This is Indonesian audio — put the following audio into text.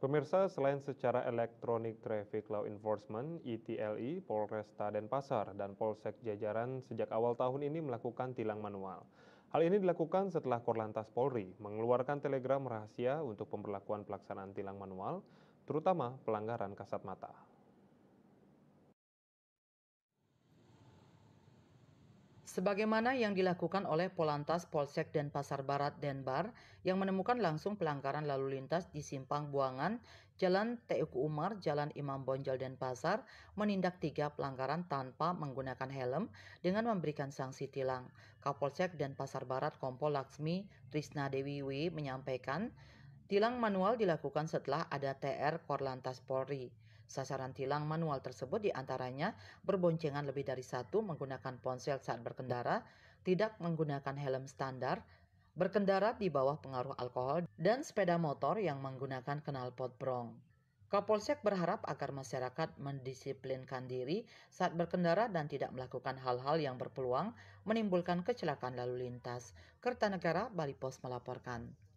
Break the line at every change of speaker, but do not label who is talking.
Pemirsa, selain secara elektronik Traffic Law Enforcement (ETLI), Polresta Denpasar dan Polsek jajaran sejak awal tahun ini melakukan tilang manual. Hal ini dilakukan setelah Korlantas Polri mengeluarkan telegram rahasia untuk pemberlakuan pelaksanaan tilang manual, terutama pelanggaran kasat mata.
Sebagaimana yang dilakukan oleh Polantas Polsek Denpasar Barat Denbar yang menemukan langsung pelanggaran lalu lintas di Simpang Buangan, Jalan Teuku Umar, Jalan Imam Bonjol Denpasar, menindak 3 pelanggaran tanpa menggunakan helm dengan memberikan sanksi tilang. Kapolsek Denpasar Barat Kompol Laksmi Trisna Dewi W menyampaikan, tilang manual dilakukan setelah ada TR Korlantas Polri. Sasaran tilang manual tersebut diantaranya berboncengan lebih dari satu, menggunakan ponsel saat berkendara, tidak menggunakan helm standar, berkendara di bawah pengaruh alkohol, dan sepeda motor yang menggunakan knalpot brong. Kapolsek berharap agar masyarakat mendisiplinkan diri saat berkendara dan tidak melakukan hal-hal yang berpeluang menimbulkan kecelakaan lalu lintas. Kertanegara Bali Pos melaporkan.